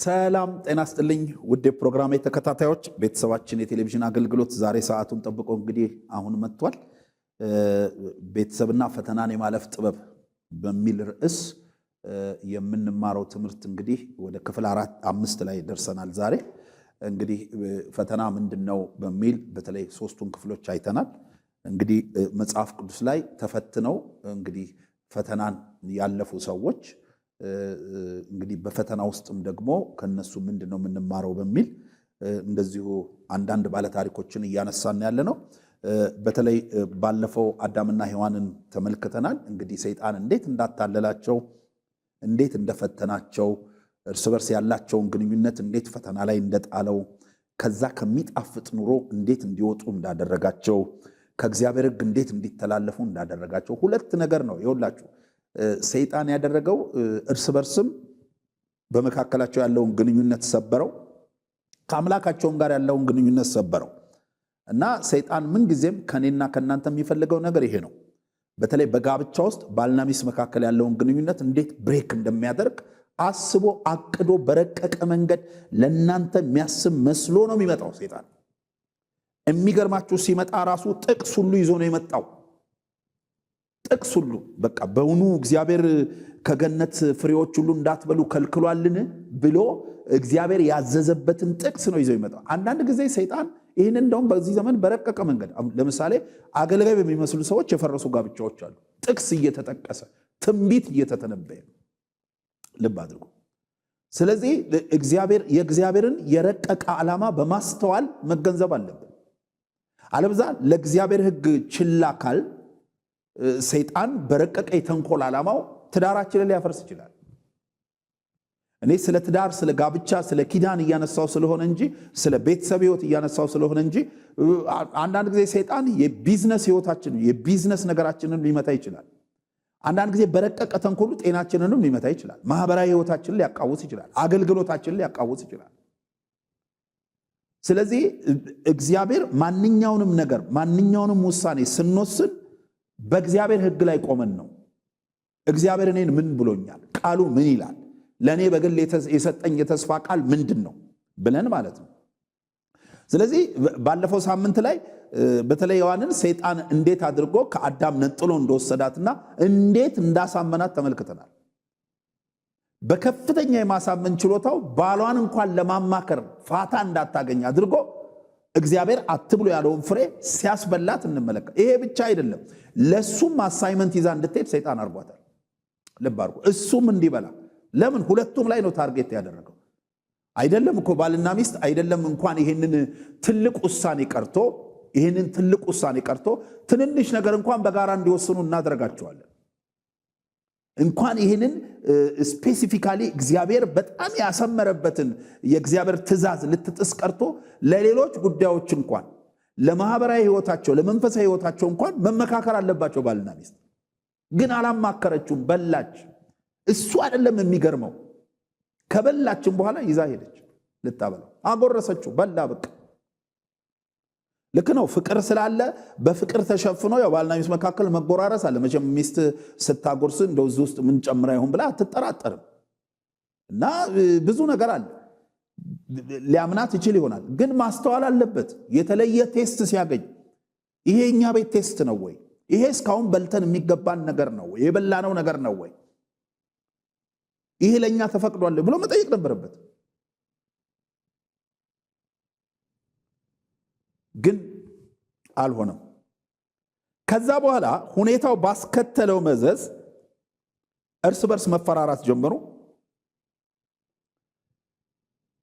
ሰላም ጤና ይስጥልኝ ውድ ፕሮግራሜ ተከታታዮች ቤተሰባችን የቴሌቪዥን አገልግሎት ዛሬ ሰዓቱን ጠብቆ እንግዲህ አሁን መጥቷል። ቤተሰብና ፈተናን የማለፍ ጥበብ በሚል ርዕስ የምንማረው ትምህርት እንግዲህ ወደ ክፍል 5 ላይ ደርሰናል። ዛሬ እንግዲህ ፈተና ምንድነው በሚል በተለይ ሶስቱን ክፍሎች አይተናል። እንግዲህ መጽሐፍ ቅዱስ ላይ ተፈትነው እንግዲህ ፈተናን ያለፉ ሰዎች እንግዲህ በፈተና ውስጥም ደግሞ ከነሱ ምንድነው የምንማረው በሚል እንደዚሁ አንዳንድ ባለ ታሪኮችን እያነሳን ያለነው። በተለይ ባለፈው አዳምና ሔዋንን ተመልክተናል። እንግዲህ ሰይጣን እንዴት እንዳታለላቸው፣ እንዴት እንደፈተናቸው፣ እርስ በርስ ያላቸውን ግንኙነት እንዴት ፈተና ላይ እንደጣለው፣ ከዛ ከሚጣፍጥ ኑሮ እንዴት እንዲወጡ እንዳደረጋቸው፣ ከእግዚአብሔር ሕግ እንዴት እንዲተላለፉ እንዳደረጋቸው። ሁለት ነገር ነው ይኸውላችሁ ሰይጣን ያደረገው። እርስ በርስም በመካከላቸው ያለውን ግንኙነት ሰበረው፣ ከአምላካቸውም ጋር ያለውን ግንኙነት ሰበረው። እና ሰይጣን ምን ጊዜም ከኔና ከናንተ የሚፈልገው ነገር ይሄ ነው። በተለይ በጋብቻ ውስጥ ባልና ሚስት መካከል ያለውን ግንኙነት እንዴት ብሬክ እንደሚያደርግ አስቦ አቅዶ በረቀቀ መንገድ ለናንተ የሚያስብ መስሎ ነው የሚመጣው ሰይጣን። የሚገርማችሁ ሲመጣ ራሱ ጥቅስ ሁሉ ይዞ ነው የመጣው። ጥቅስ ሁሉ በቃ በእውኑ እግዚአብሔር ከገነት ፍሬዎች ሁሉ እንዳትበሉ ከልክሏልን ብሎ እግዚአብሔር ያዘዘበትን ጥቅስ ነው ይዘው ይመጣው። አንዳንድ ጊዜ ሰይጣን ይህን እንደውም በዚህ ዘመን በረቀቀ መንገድ ለምሳሌ አገልጋይ በሚመስሉ ሰዎች የፈረሱ ጋብቻዎች አሉ። ጥቅስ እየተጠቀሰ ትንቢት እየተተነበየ ልብ አድርጉ። ስለዚህ የእግዚአብሔርን የረቀቀ ዓላማ በማስተዋል መገንዘብ አለብን። አለበዛ ለእግዚአብሔር ሕግ ችላ ካል ሰይጣን በረቀቀ የተንኮል ዓላማው ትዳራችንን ሊያፈርስ ይችላል። እኔ ስለ ትዳር፣ ስለ ጋብቻ፣ ስለ ኪዳን እያነሳው ስለሆነ እንጂ ስለ ቤተሰብ ሕይወት እያነሳው ስለሆነ እንጂ አንዳንድ ጊዜ ሰይጣን የቢዝነስ ሕይወታችንን የቢዝነስ ነገራችንን ሊመታ ይችላል። አንዳንድ ጊዜ በረቀቀ ተንኮሉ ጤናችንንም ሊመታ ይችላል። ማህበራዊ ሕይወታችንን ሊያቃውስ ይችላል። አገልግሎታችንን ሊያቃውስ ይችላል። ስለዚህ እግዚአብሔር ማንኛውንም ነገር ማንኛውንም ውሳኔ ስንወስን በእግዚአብሔር ሕግ ላይ ቆመን ነው። እግዚአብሔር እኔን ምን ብሎኛል? ቃሉ ምን ይላል? ለእኔ በግል የሰጠኝ የተስፋ ቃል ምንድን ነው ብለን ማለት ነው። ስለዚህ ባለፈው ሳምንት ላይ በተለይ ሔዋንን ሰይጣን እንዴት አድርጎ ከአዳም ነጥሎ እንደወሰዳትና እንዴት እንዳሳመናት ተመልክተናል። በከፍተኛ የማሳመን ችሎታው ባሏን እንኳን ለማማከር ፋታ እንዳታገኝ አድርጎ እግዚአብሔር አትብሎ ያለውን ፍሬ ሲያስበላት እንመለከት። ይሄ ብቻ አይደለም፣ ለሱም አሳይመንት ይዛ እንድትሄድ ሰይጣን አርጓታል። ልብ አድርጉ፣ እሱም እንዲበላ። ለምን? ሁለቱም ላይ ነው ታርጌት ያደረገው። አይደለም እኮ ባልና ሚስት አይደለም እንኳን ይሄንን ትልቅ ውሳኔ ቀርቶ ትንንሽ ነገር እንኳን በጋራ እንዲወስኑ እናደርጋቸዋለን። እንኳን ይሄንን ስፔሲፊካሊ እግዚአብሔር በጣም ያሰመረበትን የእግዚአብሔር ትእዛዝ ልትጥስ ቀርቶ ለሌሎች ጉዳዮች እንኳን ለማህበራዊ ሕይወታቸው ለመንፈሳዊ ሕይወታቸው እንኳን መመካከር አለባቸው ባልና ሚስት። ግን አላማከረችውም፣ በላች። እሱ አይደለም የሚገርመው፣ ከበላችም በኋላ ይዛ ሄደች ልታበላው። አጎረሰችው፣ በላ። በቃ ልክ ነው። ፍቅር ስላለ በፍቅር ተሸፍኖ ያው ባልና ሚስት መካከል መጎራረስ አለ። መቼም ሚስት ስታጎርስ እንደው እዚህ ውስጥ ምን ጨምራ ይሆን ብላ አትጠራጠርም። እና ብዙ ነገር አለ። ሊያምናት ይችል ይሆናል፣ ግን ማስተዋል አለበት። የተለየ ቴስት ሲያገኝ ይሄ እኛ ቤት ቴስት ነው ወይ? ይሄ እስካሁን በልተን የሚገባን ነገር ነው ወይ? የበላነው ነገር ነው ወይ? ይሄ ለኛ ተፈቅዷል ብሎ መጠየቅ ነበረበት። ግን አልሆነም። ከዛ በኋላ ሁኔታው ባስከተለው መዘዝ እርስ በርስ መፈራራት ጀመሩ።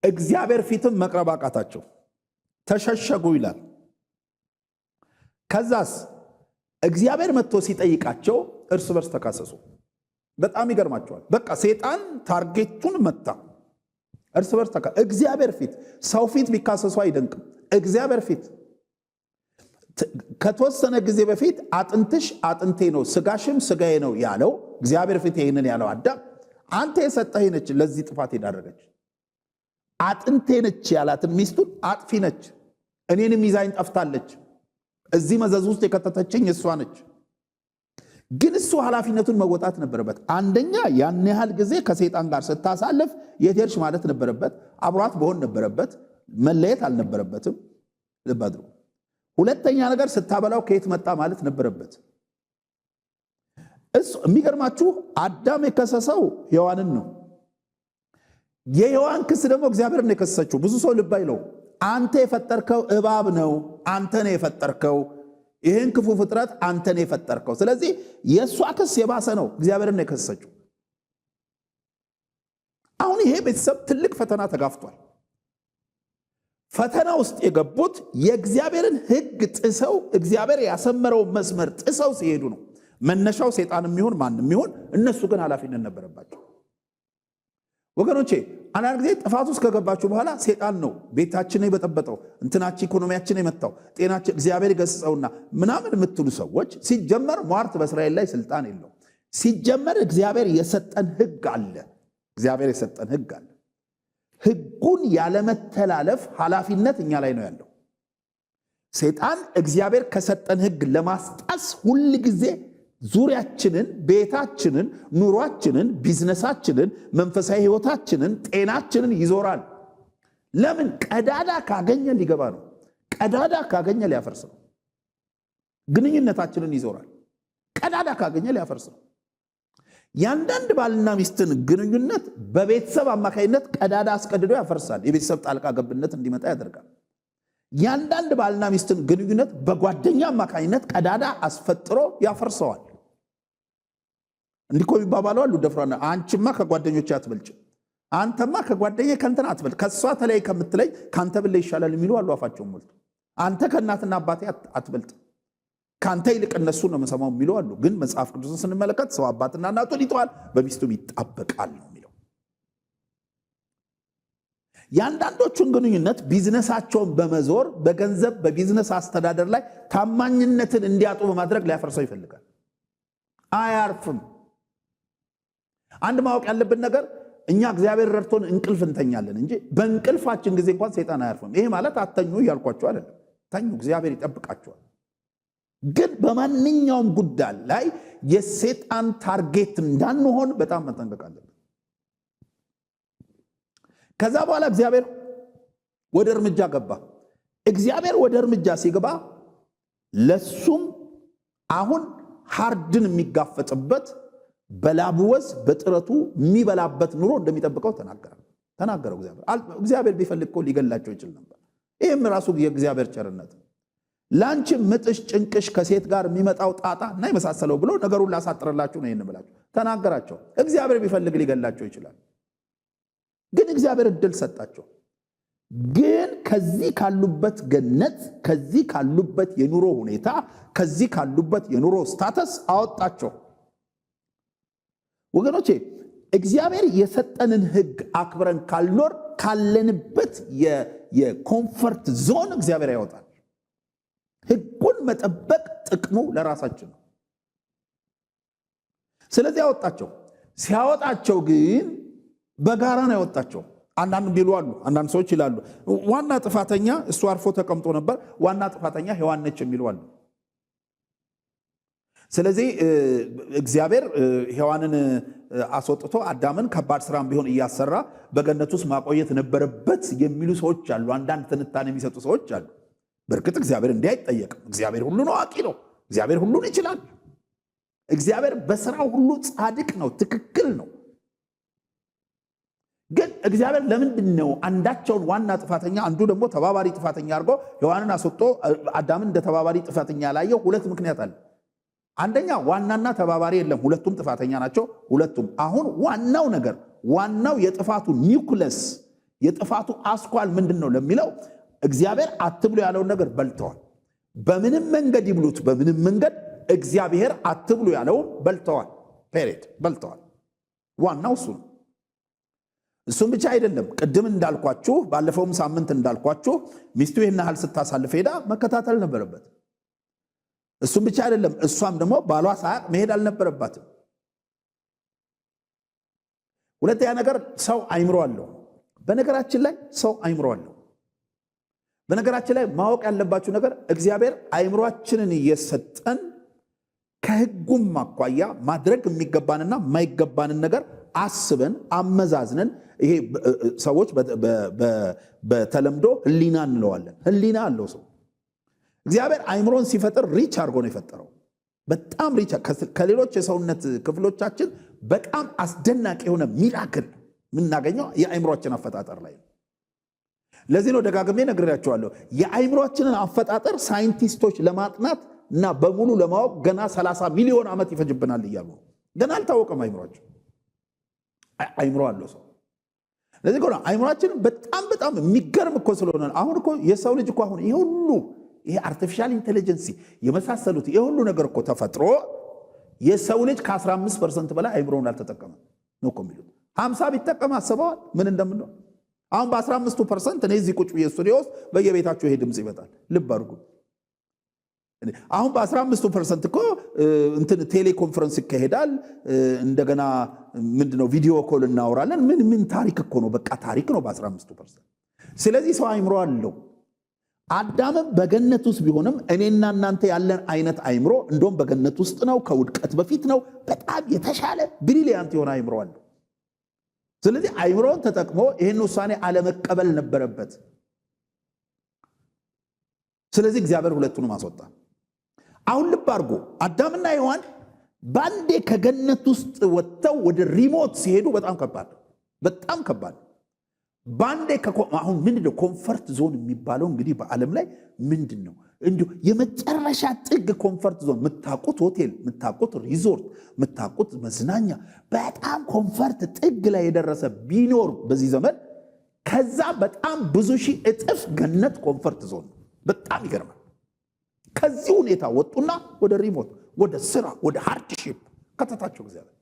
እግዚአብሔር ፊትም መቅረብ አቃታቸው፣ ተሸሸጉ ይላል። ከዛስ እግዚአብሔር መጥቶ ሲጠይቃቸው እርስ በርስ ተካሰሱ። በጣም ይገርማቸዋል። በቃ ሰይጣን ታርጌቱን መታ። እርስ በርስ እግዚአብሔር ፊት፣ ሰው ፊት ቢካሰሱ አይደንቅም። እግዚአብሔር ፊት ከተወሰነ ጊዜ በፊት አጥንትሽ አጥንቴ ነው ስጋሽም ስጋዬ ነው ያለው እግዚአብሔር ፊት ይሄንን ያለው አዳም አንተ የሰጠኸኝ ነች ለዚህ ጥፋት የዳረገች አጥንቴ ነች ያላትን ሚስቱን አጥፊ ነች፣ እኔንም ይዛኝ ጠፍታለች፣ እዚህ መዘዝ ውስጥ የከተተችኝ እሷ ነች፣ ግን እሱ ኃላፊነቱን መወጣት ነበረበት። አንደኛ ያን ያህል ጊዜ ከሰይጣን ጋር ስታሳልፍ የቴርሽ ማለት ነበረበት። አብሯት በሆን ነበረበት። መለየት አልነበረበትም። ልብ አድርጉ። ሁለተኛ ነገር ስታበላው ከየት መጣ ማለት ነበረበት። እሱ የሚገርማችሁ አዳም የከሰሰው ሔዋንን ነው። የሔዋን ክስ ደግሞ እግዚአብሔር ነው የከሰሰችው። ብዙ ሰው ልብ አይለው። አንተ የፈጠርከው እባብ ነው፣ አንተ ነው የፈጠርከው፣ ይህን ክፉ ፍጥረት አንተ ነው የፈጠርከው። ስለዚህ የእሷ ክስ የባሰ ነው። እግዚአብሔር ነው የከሰሰችው። አሁን ይሄ ቤተሰብ ትልቅ ፈተና ተጋፍቷል። ፈተና ውስጥ የገቡት የእግዚአብሔርን ሕግ ጥሰው እግዚአብሔር ያሰመረው መስመር ጥሰው ሲሄዱ ነው። መነሻው ሰይጣን የሚሆን ማንም የሚሆን እነሱ ግን ኃላፊነት ነበረባቸው። ወገኖቼ አንዳንድ ጊዜ ጥፋት ውስጥ ከገባችሁ በኋላ ሰይጣን ነው ቤታችንን የበጠበጠው፣ እንትናችን ኢኮኖሚያችንን የመታው፣ ጤናችን እግዚአብሔር ይገስጸውና ምናምን የምትሉ ሰዎች ሲጀመር ሟርት በእስራኤል ላይ ስልጣን የለው። ሲጀመር እግዚአብሔር የሰጠን ሕግ አለ። እግዚአብሔር የሰጠን ሕግ አለ። ሕጉን ያለመተላለፍ ኃላፊነት እኛ ላይ ነው ያለው። ሰይጣን እግዚአብሔር ከሰጠን ሕግ ለማስጣስ ሁል ጊዜ ዙሪያችንን፣ ቤታችንን፣ ኑሯችንን፣ ቢዝነሳችንን፣ መንፈሳዊ ሕይወታችንን፣ ጤናችንን ይዞራል። ለምን? ቀዳዳ ካገኘ ሊገባ ነው። ቀዳዳ ካገኘ ሊያፈርስ ነው። ግንኙነታችንን ይዞራል። ቀዳዳ ካገኘ ሊያፈርስ ነው። ያንዳንድ ባልና ሚስትን ግንኙነት በቤተሰብ አማካይነት ቀዳዳ አስቀድዶ ያፈርሳል። የቤተሰብ ጣልቃ ገብነት እንዲመጣ ያደርጋል። ያንዳንድ ባልና ሚስትን ግንኙነት በጓደኛ አማካይነት ቀዳዳ አስፈጥሮ ያፈርሰዋል። እንዲኮ ይባባለው አሉ ደፍራና፣ አንቺማ ከጓደኞች አትበልጭ፣ አንተማ ከጓደኛ ከንተና አትበልጥ፣ ከሷ ተለይ ከምትለይ ካንተ ብለ ይሻላል የሚሉ አሉ አፋቸው ሞልቶ። አንተ ከእናትና አባቴ አትበልጥ፣ ካንተ ይልቅ እነሱ ነው መሰማው የሚሉ አሉ። ግን መጽሐፍ ቅዱስን ስንመለከት ሰው አባትና እናቱን ይተዋል፣ በሚስቱም ይጣበቃል ነው የሚለው። ያንዳንዶቹን ግንኙነት ቢዝነሳቸውን በመዞር በገንዘብ በቢዝነስ አስተዳደር ላይ ታማኝነትን እንዲያጡ በማድረግ ሊያፈርሰው ይፈልጋል። አያርፍም። አንድ ማወቅ ያለብን ነገር እኛ እግዚአብሔር ረድቶን እንቅልፍ እንተኛለን እንጂ በእንቅልፋችን ጊዜ እንኳን ሰይጣን አያርፍም። ይሄ ማለት አተኙ እያልኳቸው አይደለም። ተኙ፣ እግዚአብሔር ይጠብቃቸዋል። ግን በማንኛውም ጉዳይ ላይ የሰይጣን ታርጌት እንዳንሆን በጣም መጠንቀቅ አለብን። ከዛ በኋላ እግዚአብሔር ወደ እርምጃ ገባ። እግዚአብሔር ወደ እርምጃ ሲገባ ለሱም አሁን ሃርድን የሚጋፈጥበት በላብወዝ በጥረቱ የሚበላበት ኑሮ እንደሚጠብቀው ተናገረው። እግዚአብሔር ቢፈልግ እኮ ሊገላቸው ይችል ነበር። ይህም ራሱ የእግዚአብሔር ቸርነት። ላንቺ ምጥሽ ጭንቅሽ ከሴት ጋር የሚመጣው ጣጣ እና የመሳሰለው ብሎ ነገሩን ላሳጥርላችሁ ነው ይህን ብላችሁ ተናገራቸው። እግዚአብሔር ቢፈልግ ሊገላቸው ይችላል። ግን እግዚአብሔር እድል ሰጣቸው። ግን ከዚህ ካሉበት ገነት፣ ከዚህ ካሉበት የኑሮ ሁኔታ፣ ከዚህ ካሉበት የኑሮ ስታተስ አወጣቸው። ወገኖቼ እግዚአብሔር የሰጠንን ሕግ አክብረን ካልኖር ካለንበት የኮምፈርት ዞን እግዚአብሔር ያወጣል። ሕጉን መጠበቅ ጥቅሙ ለራሳችን ነው። ስለዚህ ያወጣቸው። ሲያወጣቸው ግን በጋራ ነው ያወጣቸው። አንዳንድ ቢሉ አሉ፣ አንዳንድ ሰዎች ይላሉ ዋና ጥፋተኛ እሱ አርፎ ተቀምጦ ነበር፣ ዋና ጥፋተኛ ሔዋን ነች የሚሉ አሉ። ስለዚህ እግዚአብሔር ሔዋንን አስወጥቶ አዳምን ከባድ ስራም ቢሆን እያሰራ በገነት ውስጥ ማቆየት ነበረበት የሚሉ ሰዎች አሉ። አንዳንድ ትንታኔ የሚሰጡ ሰዎች አሉ። በእርግጥ እግዚአብሔር እንዲህ አይጠየቅም። እግዚአብሔር ሁሉን አዋቂ ነው። እግዚአብሔር ሁሉን ይችላል። እግዚአብሔር በስራው ሁሉ ጻድቅ ነው፣ ትክክል ነው። ግን እግዚአብሔር ለምንድን ነው አንዳቸውን ዋና ጥፋተኛ አንዱ ደግሞ ተባባሪ ጥፋተኛ አድርጎ ሔዋንን አስወጥቶ አዳምን እንደ ተባባሪ ጥፋተኛ ላየው? ሁለት ምክንያት አለ። አንደኛ ዋናና ተባባሪ የለም፣ ሁለቱም ጥፋተኛ ናቸው። ሁለቱም አሁን ዋናው ነገር ዋናው የጥፋቱ ኒውክለስ የጥፋቱ አስኳል ምንድን ነው ለሚለው እግዚአብሔር አትብሉ ያለውን ነገር በልተዋል። በምንም መንገድ ይብሉት በምንም መንገድ እግዚአብሔር አትብሉ ያለውን በልተዋል። ፔሬድ በልተዋል። ዋናው እሱ ነው። እሱም ብቻ አይደለም፣ ቅድም እንዳልኳችሁ ባለፈውም ሳምንት እንዳልኳችሁ ሚስቱ ይህን ያህል ስታሳልፍ ሄዳ መከታተል ነበረበት። እሱም ብቻ አይደለም፣ እሷም ደግሞ ባሏ ሳያቅ መሄድ አልነበረባትም። ሁለተኛ ነገር ሰው አይምሮ አለው። በነገራችን ላይ ሰው አይምሮ አለው። በነገራችን ላይ ማወቅ ያለባችሁ ነገር እግዚአብሔር አይምሮአችንን እየሰጠን ከሕጉም አኳያ ማድረግ የሚገባንና የማይገባንን ነገር አስበን አመዛዝነን ይሄ ሰዎች በተለምዶ ህሊና እንለዋለን። ህሊና አለው ሰው። እግዚአብሔር አእምሮን ሲፈጥር ሪች አድርጎ ነው የፈጠረው። በጣም ሪች፣ ከሌሎች የሰውነት ክፍሎቻችን በጣም አስደናቂ የሆነ ሚራክል የምናገኘው የአእምሮአችን አፈጣጠር ላይ ነው። ለዚህ ነው ደጋግሜ ነግሬያቸዋለሁ። የአእምሮአችንን አፈጣጠር ሳይንቲስቶች ለማጥናት እና በሙሉ ለማወቅ ገና 30 ሚሊዮን ዓመት ይፈጅብናል እያሉ ነው። ገና አልታወቀም አእምሮአችን። አእምሮ አለው ሰው። ለዚህ እኮ ነው አእምሮአችን በጣም የሚገርም እኮ ስለሆነ አሁን እኮ የሰው ልጅ እኮ አሁን ይሄ ሁሉ ይሄ አርቲፊሻል ኢንቴሊጀንሲ የመሳሰሉት ይሄ ሁሉ ነገር እኮ ተፈጥሮ የሰው ልጅ ከ15% በላይ አእምሮውን አልተጠቀመም ነው እኮ የሚሉት። 50 ቢጠቀም አስበዋል ምን እንደምንለው። አሁን በ15% እኔ እዚህ ቁጭ ብዬ ስቱዲዮ ውስጥ በየቤታችሁ ይሄ ድምጽ ይመጣል። ልብ አድርጉ። አሁን በ15% እኮ እንትን ቴሌኮንፈረንስ ይካሄዳል። እንደገና ምንድነው ቪዲዮ ኮል እናወራለን። ምን ታሪክ እኮ ነው። በቃ ታሪክ ነው በ15%። ስለዚህ ሰው አእምሮ አለው። አዳምም በገነት ውስጥ ቢሆንም እኔና እናንተ ያለን አይነት አእምሮ እንደውም በገነት ውስጥ ነው፣ ከውድቀት በፊት ነው። በጣም የተሻለ ብሪሊያንት የሆነ አእምሮ አለው። ስለዚህ አእምሮን ተጠቅሞ ይህን ውሳኔ አለመቀበል ነበረበት። ስለዚህ እግዚአብሔር ሁለቱንም አስወጣ። አሁን ልብ አድርጎ አዳምና ሔዋን ባንዴ ከገነት ውስጥ ወጥተው ወደ ሪሞት ሲሄዱ በጣም ከባድ ባንዴ አሁን ምንድነው ኮምፈርት ዞን የሚባለው? እንግዲህ በዓለም ላይ ምንድነው እንዲሁ የመጨረሻ ጥግ ኮምፈርት ዞን፣ የምታውቁት ሆቴል፣ የምታውቁት ሪዞርት፣ የምታውቁት መዝናኛ፣ በጣም ኮምፈርት ጥግ ላይ የደረሰ ቢኖር በዚህ ዘመን ከዛ በጣም ብዙ ሺህ እጥፍ ገነት ኮምፈርት ዞን ነው። በጣም ይገርማል። ከዚህ ሁኔታ ወጡና ወደ ሪሞት፣ ወደ ስራ፣ ወደ ሃርድሺፕ ከተታቸው እግዚአብሔር።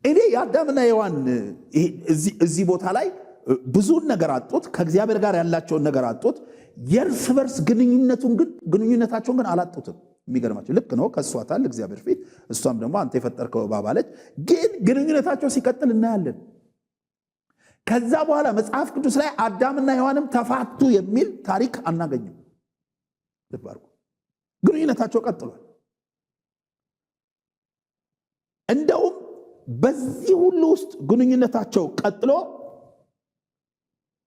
እኔ የአዳምና ሔዋን እዚህ ቦታ ላይ ብዙን ነገር አጡት። ከእግዚአብሔር ጋር ያላቸውን ነገር አጡት። የእርስ በርስ ግንኙነታቸውን ግን አላጡትም። የሚገርማቸው ልክ ነው፣ ከሷታል እግዚአብሔር ፊት፣ እሷም ደግሞ አንተ የፈጠርከው እባብ አለች። ግን ግንኙነታቸው ሲቀጥል እናያለን። ከዛ በኋላ መጽሐፍ ቅዱስ ላይ አዳምና ሔዋንም ተፋቱ የሚል ታሪክ አናገኝም። ልብ አድርጉ። ግንኙነታቸው ቀጥሏል። እንደውም በዚህ ሁሉ ውስጥ ግንኙነታቸው ቀጥሎ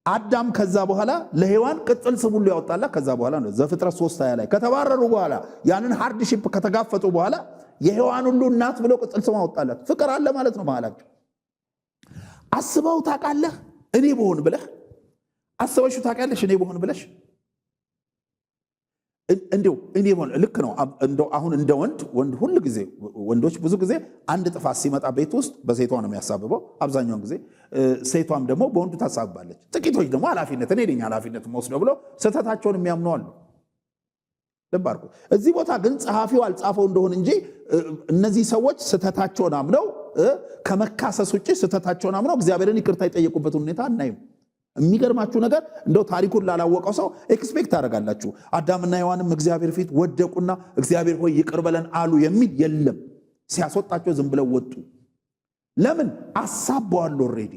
አዳም ከዛ በኋላ ለሔዋን ቅጽል ስም ሁሉ ያወጣላት ከዛ በኋላ ነው። ዘፍጥረት 3:20 ላይ ከተባረሩ በኋላ ያንን ሃርድሺፕ ከተጋፈጡ በኋላ የሔዋን ሁሉ እናት ብሎ ቅጽል ስም አወጣላት። ፍቅር አለ ማለት ነው መሃላቸው። አስበው ታውቃለህ? እኔ ብሆን ብለህ አስበሽ ታውቂያለሽ? እኔ ብሆን ብለሽ እንደው እኔ ብሆን ልክ ነው። እንደው አሁን እንደ ወንድ ሁሉ ጊዜ ወንዶች ብዙ ጊዜ አንድ ጥፋት ሲመጣ ቤት ውስጥ በሴቷ ነው የሚያሳብበው አብዛኛውን ጊዜ። ሴቷም ደግሞ በወንዱ ታሳብባለች። ጥቂቶች ደግሞ ኃላፊነት እኔ ነኝ ኃላፊነት ወስደው ብለው ስህተታቸውን የሚያምኑ አሉ። ልብ አድርጉ። እዚህ ቦታ ግን ጸሐፊው አልጻፈው እንደሆን እንጂ እነዚህ ሰዎች ስህተታቸውን አምነው ከመካሰስ ውጭ ስህተታቸውን አምነው እግዚአብሔርን ይቅርታ የጠየቁበትን ሁኔታ አናይም። የሚገርማችሁ ነገር እንደው ታሪኩን ላላወቀው ሰው ኤክስፔክት ታደርጋላችሁ አዳምና ሔዋንም እግዚአብሔር ፊት ወደቁና እግዚአብሔር ሆይ ይቅር በለን አሉ የሚል የለም። ሲያስወጣቸው ዝም ብለው ወጡ። ለምን? አሳበዋል። ኦልሬዲ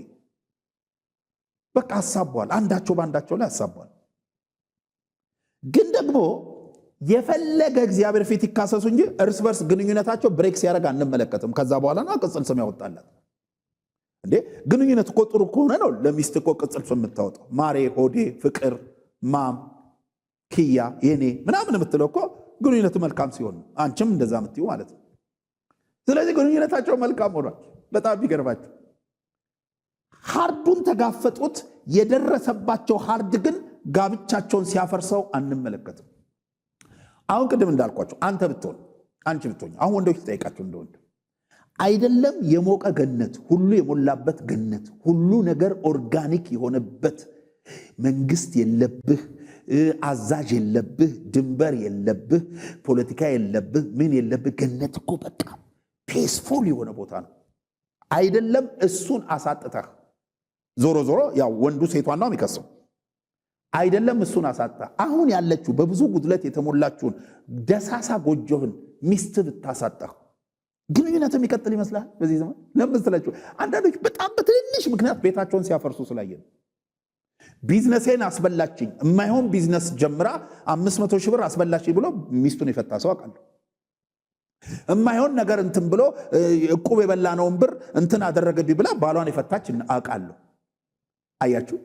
በቃ አሳበዋል። አንዳቸው በአንዳቸው ላይ አሳበዋል። ግን ደግሞ የፈለገ እግዚአብሔር ፊት ይካሰሱ እንጂ እርስ በርስ ግንኙነታቸው ብሬክ ሲያደርግ አንመለከትም። ከዛ በኋላ ነው ቅጽል ስም ያወጣላት። እንዴ ግንኙነት እኮ ጥሩ ከሆነ ነው ለሚስት እኮ ቅጽል ስም የምታወጣው። ማሬ፣ ሆዴ፣ ፍቅር፣ ማም፣ ኪያ፣ የኔ ምናምን የምትለው እኮ ግንኙነቱ መልካም ሲሆን ነው። አንቺም እንደዛ የምትዩ ማለት ነው። ስለዚህ ግንኙነታቸው መልካም ሆኗል። በጣም ይገርማችሁ። ሃርዱን ተጋፈጡት። የደረሰባቸው ሃርድ ግን ጋብቻቸውን ሲያፈርሰው አንመለከትም። አሁን ቅድም እንዳልኳቸው አንተ ብትሆን፣ አንቺ ብትሆን፣ አሁን ወንዶች ተጠይቃቸው እንደወንድ አይደለም የሞቀ ገነት፣ ሁሉ የሞላበት ገነት፣ ሁሉ ነገር ኦርጋኒክ የሆነበት፣ መንግስት የለብህ፣ አዛዥ የለብህ፣ ድንበር የለብህ፣ ፖለቲካ የለብህ፣ ምን የለብህ ገነት እኮ በቃ ፒስፉል የሆነ ቦታ ነው። አይደለም እሱን አሳጥተህ ዞሮ ያው ወንዱ ሴቷን ነው የሚከሰው። አይደለም እሱን አሳጥተህ አሁን ያለችው በብዙ ጉድለት የተሞላችውን ደሳሳ ጎጆህን ሚስት ብታሳጣህ ግንኙነት የሚቀጥል ይመስላል በዚህ ዘመን? ለምን ስላችሁ አንዳንዶች በጣም በትንሽ ምክንያት ቤታቸውን ሲያፈርሱ ስላየን። ቢዝነሴን አስበላችኝ፣ የማይሆን ቢዝነስ ጀምራ 500 ሺህ ብር አስበላችኝ ብሎ ሚስቱን የፈታ ሰው አውቃለሁ። እማይሆን ነገር እንትን ብሎ ዕቁብ የበላነውን ብር እንትን አደረገብኝ ብላ ባሏን የፈታች አውቃለሁ። አያችሁ።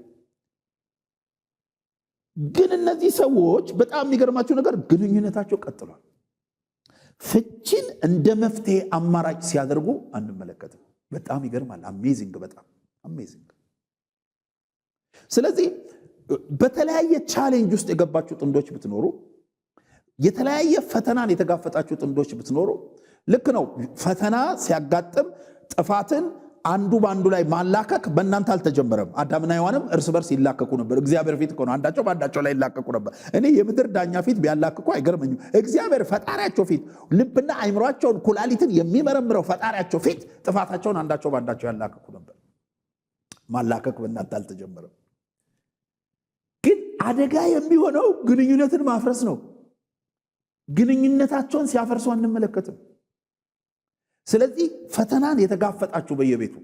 ግን እነዚህ ሰዎች በጣም የሚገርማቸው ነገር ግንኙነታቸው ቀጥሏል። ፍቺን እንደ መፍትሄ አማራጭ ሲያደርጉ አንመለከትም። በጣም ይገርማል። አሜዚንግ፣ በጣም አሜዚንግ። ስለዚህ በተለያየ ቻሌንጅ ውስጥ የገባችሁ ጥንዶች ብትኖሩ፣ የተለያየ ፈተናን የተጋፈጣችሁ ጥንዶች ብትኖሩ፣ ልክ ነው። ፈተና ሲያጋጥም ጥፋትን አንዱ ባንዱ ላይ ማላከክ በእናንተ አልተጀመረም። አዳምና ሔዋንም እርስ በርስ ይላከኩ ነበር። እግዚአብሔር ፊት ነው አንዳቸው በአንዳቸው ላይ ይላከኩ ነበር። እኔ የምድር ዳኛ ፊት ቢያላክኩ አይገርመኝም። እግዚአብሔር ፈጣሪያቸው ፊት ልብና አይምሯቸውን ኩላሊትን የሚመረምረው ፈጣሪያቸው ፊት ጥፋታቸውን አንዳቸው በአንዳቸው ያላከኩ ነበር። ማላከክ በእናንተ አልተጀመረም። ግን አደጋ የሚሆነው ግንኙነትን ማፍረስ ነው። ግንኙነታቸውን ሲያፈርሱ አንመለከትም። ስለዚህ ፈተናን የተጋፈጣችሁ በየቤቱ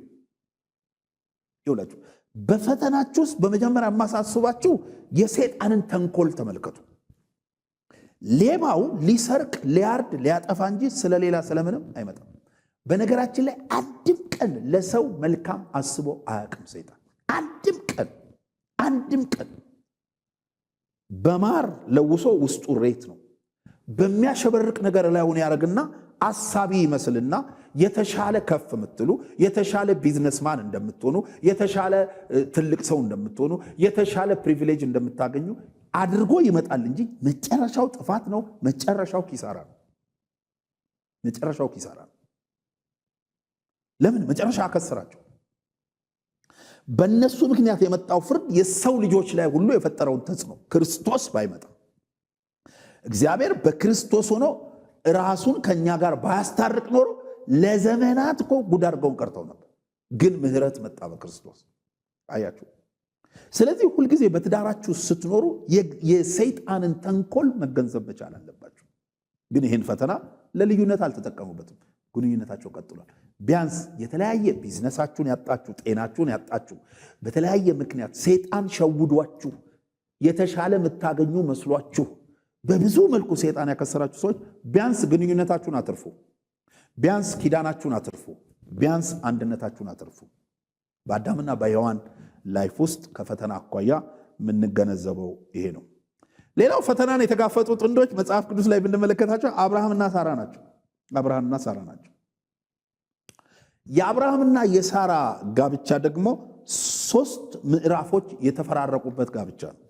ይውላችሁ፣ በፈተናችሁ ውስጥ በመጀመሪያ ማሳስባችሁ የሰይጣንን ተንኮል ተመልከቱ። ሌባው ሊሰርቅ፣ ሊያርድ፣ ሊያጠፋ እንጂ ስለሌላ ስለምንም አይመጣም። በነገራችን ላይ አንድም ቀን ለሰው መልካም አስቦ አያውቅም ሰይጣን። አንድም ቀን በማር ለውሶ ውስጡ ሬት ነው። በሚያሸበርቅ ነገር ላይሆን ያደርግና አሳቢ ይመስልና የተሻለ ከፍ ምትሉ፣ የተሻለ ቢዝነስማን እንደምትሆኑ፣ የተሻለ ትልቅ ሰው እንደምትሆኑ፣ የተሻለ ፕሪቪሌጅ እንደምታገኙ አድርጎ ይመጣል እንጂ መጨረሻው ጥፋት ነው። መጨረሻው ኪሳራ ነው። ለምን? መጨረሻ አከሰራቸው። በእነሱ ምክንያት የመጣው ፍርድ የሰው ልጆች ላይ ሁሉ የፈጠረውን ተጽዕኖ ክርስቶስ ባይመጣ፣ እግዚአብሔር በክርስቶስ ሆኖ ራሱን ከኛ ጋር ባያስታርቅ ኖሮ ለዘመናት እኮ ጉድ አድርገውን ቀርተው ነበር። ግን ምህረት መጣ በክርስቶስ። አያችሁ። ስለዚህ ሁልጊዜ በትዳራችሁ ስትኖሩ የሰይጣንን ተንኮል መገንዘብ መቻል አለባችሁ። ግን ይህን ፈተና ለልዩነት አልተጠቀሙበትም። ግንኙነታቸው ቀጥሏል። ቢያንስ የተለያየ ቢዝነሳችሁን ያጣችሁ፣ ጤናችሁን ያጣችሁ፣ በተለያየ ምክንያት ሰይጣን ሸውዷችሁ የተሻለ የምታገኙ መስሏችሁ በብዙ መልኩ ሰይጣን ያከሰራችሁ ሰዎች ቢያንስ ግንኙነታችሁን አትርፉ፣ ቢያንስ ኪዳናችሁን አትርፉ፣ ቢያንስ አንድነታችሁን አትርፉ። በአዳምና በሔዋን ላይፍ ውስጥ ከፈተና አኳያ የምንገነዘበው ይሄ ነው። ሌላው ፈተናን የተጋፈጡ ጥንዶች መጽሐፍ ቅዱስ ላይ ብንመለከታቸው አብርሃምና ሳራ ናቸው። የአብርሃምና የሳራ ጋብቻ ደግሞ 3 ምዕራፎች የተፈራረቁበት ጋብቻ ነው።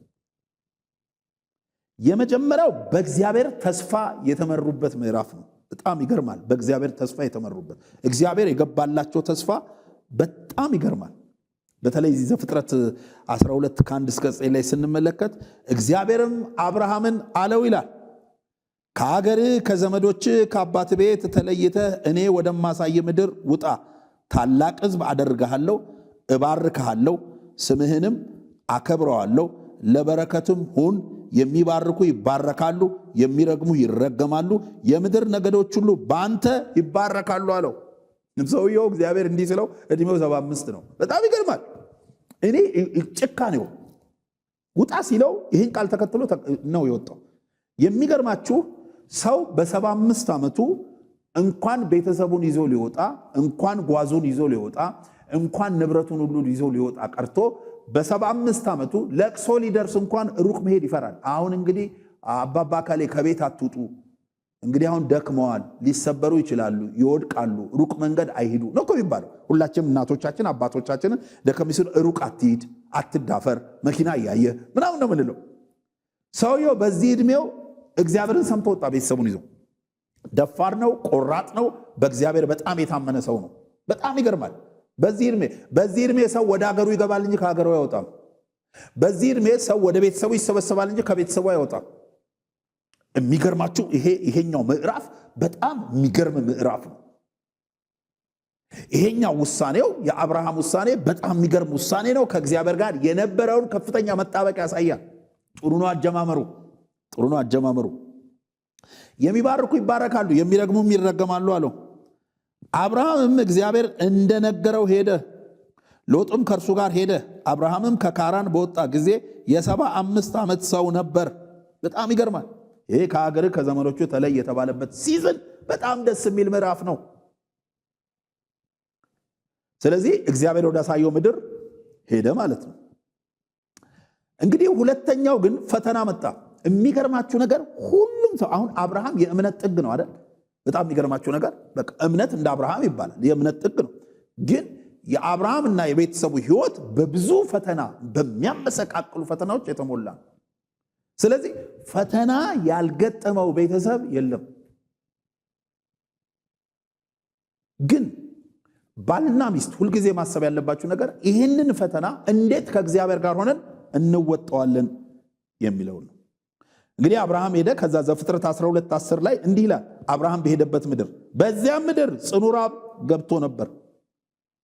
የመጀመሪያው በእግዚአብሔር ተስፋ የተመሩበት ምዕራፍ ነው። በጣም ይገርማል። በእግዚአብሔር ተስፋ የተመሩበት፣ እግዚአብሔር የገባላቸው ተስፋ በጣም ይገርማል። በተለይ ዘፍጥረት 12 ከ1 እስከ 9 ላይ ስንመለከት እግዚአብሔርም አብርሃምን አለው ይላል፣ ከአገር ከዘመዶች ከአባት ቤት ተለይተህ እኔ ወደማሳይ ምድር ውጣ፣ ታላቅ ሕዝብ አደርግሃለሁ፣ እባርክሃለሁ፣ ስምህንም አከብረዋለሁ፣ ለበረከትም ሁን፣ የሚባርኩ ይባረካሉ፣ የሚረግሙ ይረገማሉ፣ የምድር ነገዶች ሁሉ በአንተ ይባረካሉ አለው። ሰውየው እግዚአብሔር እንዲህ ስለው እድሜው 75 ነው። በጣም ይገርማል። እኔ ጭካኔው ውጣ ሲለው ይህን ቃል ተከትሎ ነው የወጣው። የሚገርማችሁ ሰው በ75 ዓመቱ እንኳን ቤተሰቡን ይዞ ሊወጣ፣ እንኳን ጓዙን ይዞ ሊወጣ፣ እንኳን ንብረቱን ሁሉ ይዞ ሊወጣ ቀርቶ በ75 ዓመቱ ለቅሶ ሊደርስ እንኳን ሩቅ መሄድ ይፈራል። አሁን እንግዲህ አባባ ካሌ ከቤት አትውጡ፣ እንግዲህ አሁን ደክመዋል፣ ሊሰበሩ ይችላሉ፣ ይወድቃሉ፣ ሩቅ መንገድ አይሂዱ ነው እኮ የሚባለው። ሁላችንም እናቶቻችን አባቶቻችንን ደከም ሲሉ ሩቅ አትሂድ፣ አትዳፈር፣ መኪና እያየ ምናምን ነው ምንለው። ሰውየው በዚህ ዕድሜው እግዚአብሔርን ሰምቶ ወጣ። ቤተሰቡን ይዞ ደፋር ነው፣ ቆራጥ ነው፣ በእግዚአብሔር በጣም የታመነ ሰው ነው። በጣም ይገርማል። በዚህ ዕድሜ ሰው ወደ ሀገሩ ይገባል እንጂ ከሀገሩ አይወጣም። በዚህ ዕድሜ ሰው ወደ ቤተሰቡ ይሰበሰባል እንጂ ከቤተሰቡ አይወጣም። የሚገርማችሁ ይሄኛው ምዕራፍ በጣም የሚገርም ምዕራፍ ነው። ይሄኛው ውሳኔው የአብርሃም ውሳኔ በጣም የሚገርም ውሳኔ ነው። ከእግዚአብሔር ጋር የነበረውን ከፍተኛ መጣበቅ ያሳያል። ጥሩ ነው አጀማመሩ። የሚባርኩ ይባረካሉ፣ የሚረግሙም ይረገማሉ አለው። አብርሃምም እግዚአብሔር እንደነገረው ሄደ፣ ሎጥም ከእርሱ ጋር ሄደ። አብርሃምም ከካራን በወጣ ጊዜ የ75 ዓመት ሰው ነበር። በጣም ይገርማል። ይሄ ከሀገር ከዘመዶቹ ተለይ የተባለበት ሲዝን በጣም ደስ የሚል ምዕራፍ ነው። ስለዚህ እግዚአብሔር ወደ አሳየው ምድር ሄደ ማለት ነው። እንግዲህ ሁለተኛው ግን ፈተና መጣ። የሚገርማችሁ ነገር ሁሉም ሰው አሁን አብርሃም የእምነት ጥግ ነው አይደል? በጣም የሚገርማችሁ ነገር በቃ እምነት እንደ አብርሃም ይባላል፣ የእምነት ጥግ ነው። ግን የአብርሃምና የቤተሰቡ ህይወት በብዙ ፈተና፣ በሚያመሰቃቅሉ ፈተናዎች የተሞላ ነው። ስለዚህ ፈተና ያልገጠመው ቤተሰብ የለም። ግን ባልና ሚስት ሁልጊዜ ማሰብ ያለባችሁ ነገር ይህንን ፈተና እንዴት ከእግዚአብሔር ጋር ሆነን እንወጣዋለን የሚለው ነው። እንግዲህ አብርሃም ሄደ። ከዛ ዘፍጥረት 12:10 ላይ እንዲህ ይላል፣ አብርሃም በሄደበት ምድር በዚያም ምድር ጽኑ ራብ ገብቶ ነበር።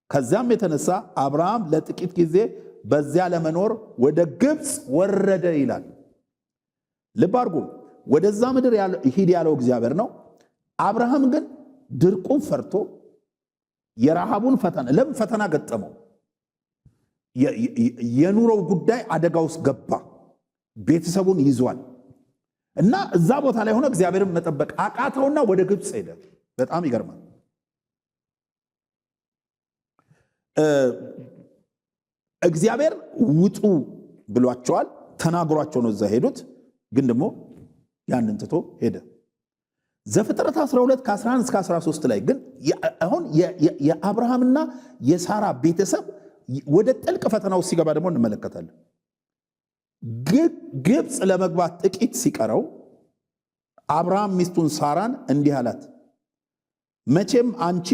ከዚያም የተነሳ አብርሃም ለጥቂት ጊዜ በዚያ ለመኖር ወደ ግብፅ ወረደ ይላል። ልብ አድርጉ፣ ወደዛ ምድር ሂድ ያለው እግዚአብሔር ነው። አብርሃም ግን ድርቁን ፈርቶ የረሃቡን ፈተና ለምን ፈተና ገጠመው? የኑሮው ጉዳይ አደጋ ውስጥ ገባ። ቤተሰቡን ይዟል እና እዛ ቦታ ላይ ሆነ እግዚአብሔርን መጠበቅ አቃተውና ወደ ግብፅ ሄደ። በጣም ይገርማል። እግዚአብሔር ውጡ ብሏቸዋል፣ ተናግሯቸው ነው እዛ ሄዱት። ግን ደግሞ ያንን ትቶ ሄደ። ዘፍጥረት 12 ከ11 እስከ 13 ላይ ግን አሁን የአብርሃምና የሳራ ቤተሰብ ወደ ጥልቅ ፈተና ውስጥ ሲገባ ደግሞ እንመለከታለን። ግብፅ ለመግባት ጥቂት ሲቀረው አብርሃም ሚስቱን ሳራን እንዲህ አላት፣ መቼም አንቺ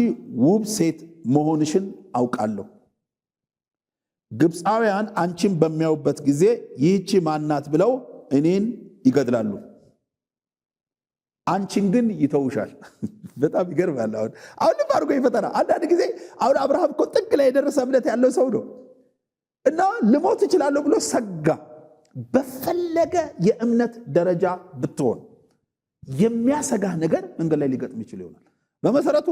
ውብ ሴት መሆንሽን አውቃለሁ። ግብፃውያን አንቺን በሚያዩበት ጊዜ ይህቺ ማናት ብለው እኔን ይገድላሉ፣ አንቺን ግን ይተውሻል። በጣም ይገርማል። አሁን ልብ አድርጎ ይፈተና። አንዳንድ ጊዜ አሁን አብርሃም እኮ ጥግ ላይ የደረሰ እምነት ያለው ሰው ነው እና ልሞት እችላለሁ ብሎ ሰጋ። በፈለገ የእምነት ደረጃ ብትሆን የሚያሰጋህ ነገር መንገድ ላይ ሊገጥም ይችል ይሆናል። በመሰረቱ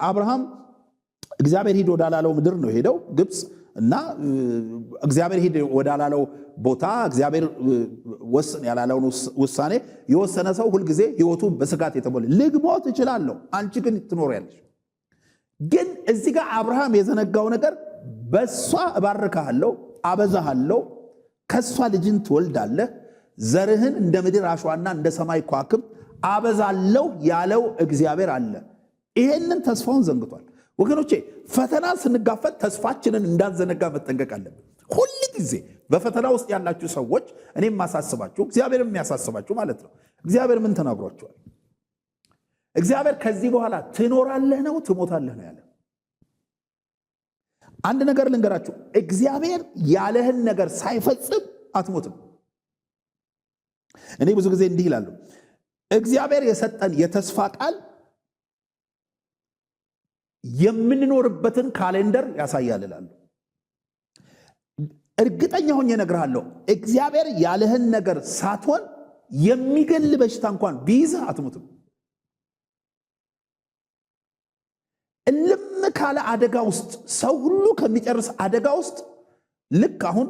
አብርሃም እግዚአብሔር ሂድ ወዳላለው ምድር ነው ሄደው ግብፅ እና እግዚአብሔር ሂድ ወዳላለው ቦታ እግዚአብሔር ወስን ያላለውን ውሳኔ የወሰነ ሰው ሁልጊዜ ህይወቱ በስጋት የተሞላ ልሞት እችላለሁ፣ አንቺ ግን ትኖሪያለሽ። ግን እዚህ ጋር አብርሃም የዘነጋው ነገር በሷ እባርካለሁ፣ አበዛሃለሁ፣ ከሷ ልጅን ትወልዳለህ፣ ዘርህን እንደ ምድር አሸዋና እንደ ሰማይ ከዋክብት አበዛለሁ ያለው እግዚአብሔር አለ። ይሄንን ተስፋውን ዘንግቷል። ወገኖቼ ፈተና ስንጋፈጥ ተስፋችንን እንዳንዘነጋ መጠንቀቅ አለብን። ሁል ጊዜ በፈተና ውስጥ ያላችሁ ሰዎች እኔም ማሳስባችሁ እግዚአብሔር የሚያሳስባችሁ ማለት ነው። እግዚአብሔር ምን ተናግሯችኋል? እግዚአብሔር ከዚህ በኋላ ትኖራለህ ነው ትሞታለህ ነው ያለ። አንድ ነገር ልንገራችሁ፣ እግዚአብሔር ያለህን ነገር ሳይፈጽም አትሞትም። እኔ ብዙ ጊዜ እንዲህ ይላሉ፣ እግዚአብሔር የሰጠን የተስፋ ቃል የምንኖርበትን ካሌንደር ያሳያል ይላሉ። እርግጠኛ ሆኜ እነግርሃለሁ፣ እግዚአብሔር ያለህን ነገር ሳትሆን የሚገል በሽታ እንኳን ቢይዝህ አትሞትም። እልም ካለ አደጋ ውስጥ ሰው ሁሉ ከሚጨርስ አደጋ ውስጥ ልክ አሁን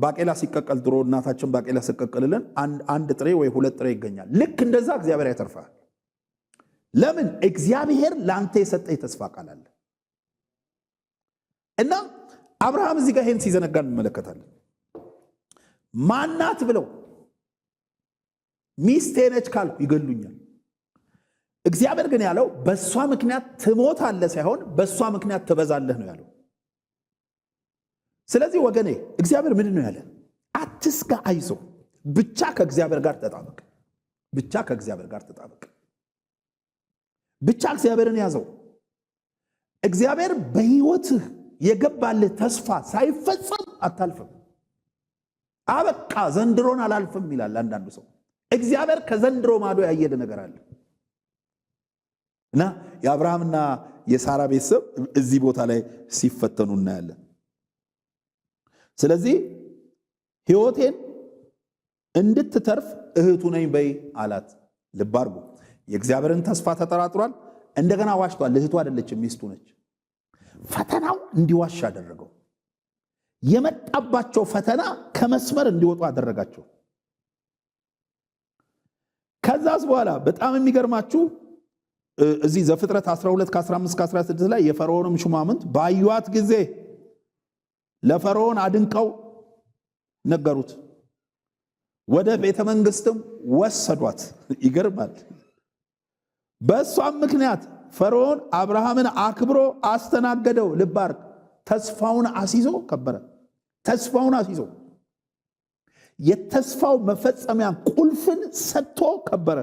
ባቄላ ሲቀቀል ድሮ እናታችን ባቄላ ሲቀቀልልን አንድ ጥሬ ወይ ሁለት ጥሬ ይገኛል። ልክ እንደዛ እግዚአብሔር ያተርፋል። ለምን? እግዚአብሔር ለአንተ የሰጠ የተስፋ ቃል አለ። እና አብርሃም እዚህ ጋር ይሄን ሲዘነጋ እንመለከታለን። ማናት ብለው ሚስቴ ነች ካልኩ ይገሉኛል። እግዚአብሔር ግን ያለው በሷ ምክንያት ትሞታለህ ሳይሆን በሷ ምክንያት ትበዛለህ ነው ያለው። ስለዚህ ወገኔ እግዚአብሔር ምንድን ነው ያለ? አትስጋ፣ አይዞ፣ ብቻ ከእግዚአብሔር ጋር ተጣበቅ። ብቻ ከእግዚአብሔር ጋር ተጣበቅ። ብቻ እግዚአብሔርን ያዘው። እግዚአብሔር በህይወትህ የገባልህ ተስፋ ሳይፈጸም አታልፍም። አበቃ ዘንድሮን አላልፍም ይላል አንዳንዱ ሰው። እግዚአብሔር ከዘንድሮ ማዶ ያየደ ነገር አለ እና የአብርሃምና የሳራ ቤተሰብ እዚህ ቦታ ላይ ሲፈተኑ እናያለን። ስለዚህ ህይወቴን እንድትተርፍ እህቱ ነኝ በይ አላት። ልብ አድርጉ፣ የእግዚአብሔርን ተስፋ ተጠራጥሯል። እንደገና ዋሽቷል። እህቱ አይደለችም፣ ሚስቱ ነች። ፈተናው እንዲዋሽ አደረገው። የመጣባቸው ፈተና ከመስመር እንዲወጡ አደረጋቸው። ከዛስ በኋላ በጣም የሚገርማችሁ እዚህ ዘፍጥረት 12 ከ15 ከ16 ላይ የፈርዖንም ሹማምንት ባዩዋት ጊዜ ለፈርዖን አድንቀው ነገሩት፣ ወደ ቤተ መንግስትም ወሰዷት። ይገርማል። በእሷም ምክንያት ፈርዖን አብርሃምን አክብሮ አስተናገደው። ልባርክ ተስፋውን አስይዞ ከበረ። ተስፋውን አስይዞ የተስፋው መፈጸሚያ ቁልፍን ሰጥቶ ከበረ።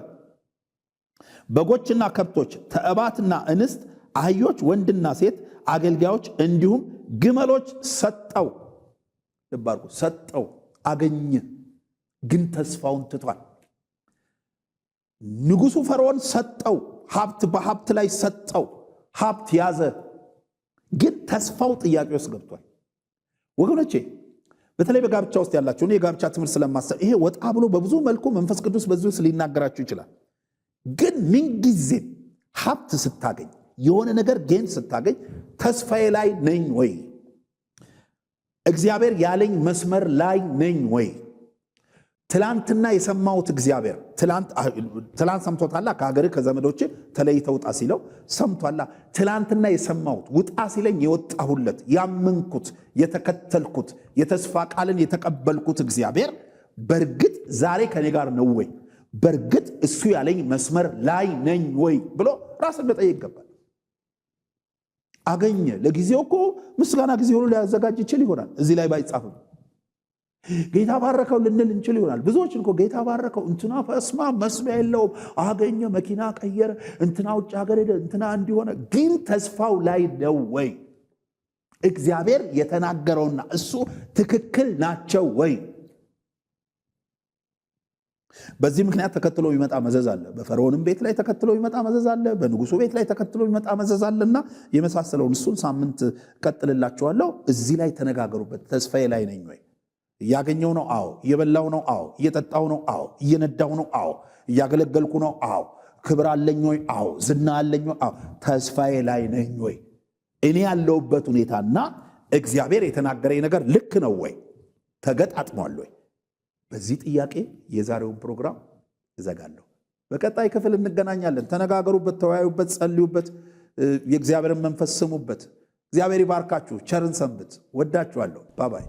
በጎችና ከብቶች፣ ተዕባትና እንስት፣ አህዮች፣ ወንድና ሴት አገልጋዮች እንዲሁም ግመሎች ሰጠው። ልባርኩ ሰጠው፣ አገኘ። ግን ተስፋውን ትቷል። ንጉሱ ፈርዖን ሰጠው፣ ሀብት በሀብት ላይ ሰጠው፣ ሀብት ያዘ። ግን ተስፋው ጥያቄ ውስጥ ገብቷል። ወገኖቼ በተለይ በጋብቻ ውስጥ ያላችሁ የጋብቻ ትምህርት ስለማሰብ ይሄ ወጣ ብሎ በብዙ መልኩ መንፈስ ቅዱስ በዚህ ውስጥ ሊናገራችሁ ይችላል። ግን ምንጊዜም ሀብት ስታገኝ፣ የሆነ ነገር ጌን ስታገኝ ተስፋዬ ላይ ነኝ ወይ? እግዚአብሔር ያለኝ መስመር ላይ ነኝ ወይ? ትላንትና የሰማሁት እግዚአብሔር ትላንት ሰምቶታላ። ከሀገር ከዘመዶች ተለይተው ውጣ ሲለው ሰምቷላ። ትላንትና የሰማሁት ውጣ ሲለኝ የወጣሁለት ያመንኩት የተከተልኩት የተስፋ ቃልን የተቀበልኩት እግዚአብሔር በእርግጥ ዛሬ ከኔ ጋር ነው ወይ? በእርግጥ እሱ ያለኝ መስመር ላይ ነኝ ወይ ብሎ ራስን መጠየቅ ይገባል። አገኘ። ለጊዜው እኮ ምስጋና ጊዜ ሁሉ ሊያዘጋጅ ይችል ይሆናል። እዚህ ላይ ባይጻፍም ጌታ ባረከው ልንል እንችል ይሆናል። ብዙዎች እኮ ጌታ ባረከው እንትና ፈስማ መስሚያ የለውም አገኘ፣ መኪና ቀየረ፣ እንትና ውጭ ሀገር ሄደ፣ እንትና እንዲሆነ። ግን ተስፋው ላይ ነው ወይ? እግዚአብሔር የተናገረውና እሱ ትክክል ናቸው ወይ? በዚህ ምክንያት ተከትሎ ይመጣ መዘዝ አለ። በፈርዖንም ቤት ላይ ተከትሎ ይመጣ መዘዝ አለ። በንጉሱ ቤት ላይ ተከትሎ ይመጣ መዘዝ አለና የመሳሰለውን እሱን ሳምንት ቀጥልላችኋለሁ። እዚህ ላይ ተነጋገሩበት። ተስፋዬ ላይ ነኝ ወይ? እያገኘው ነው? አዎ። እየበላው ነው? አዎ። እየጠጣው ነው? አዎ። እየነዳው ነው? አዎ። እያገለገልኩ ነው? አዎ። ክብር አለኝ ወይ? አዎ። ዝና አለኝ ወይ? አዎ። ተስፋዬ ላይ ነኝ ወይ? እኔ ያለውበት ሁኔታና እግዚአብሔር የተናገረኝ ነገር ልክ ነው ወይ? ተገጣጥሟል ወይ? በዚህ ጥያቄ የዛሬውን ፕሮግራም እዘጋለሁ። በቀጣይ ክፍል እንገናኛለን። ተነጋገሩበት፣ ተወያዩበት፣ ጸልዩበት፣ የእግዚአብሔርን መንፈስ ስሙበት። እግዚአብሔር ይባርካችሁ። ቸርን ሰንብት። ወዳችኋለሁ። ባባይ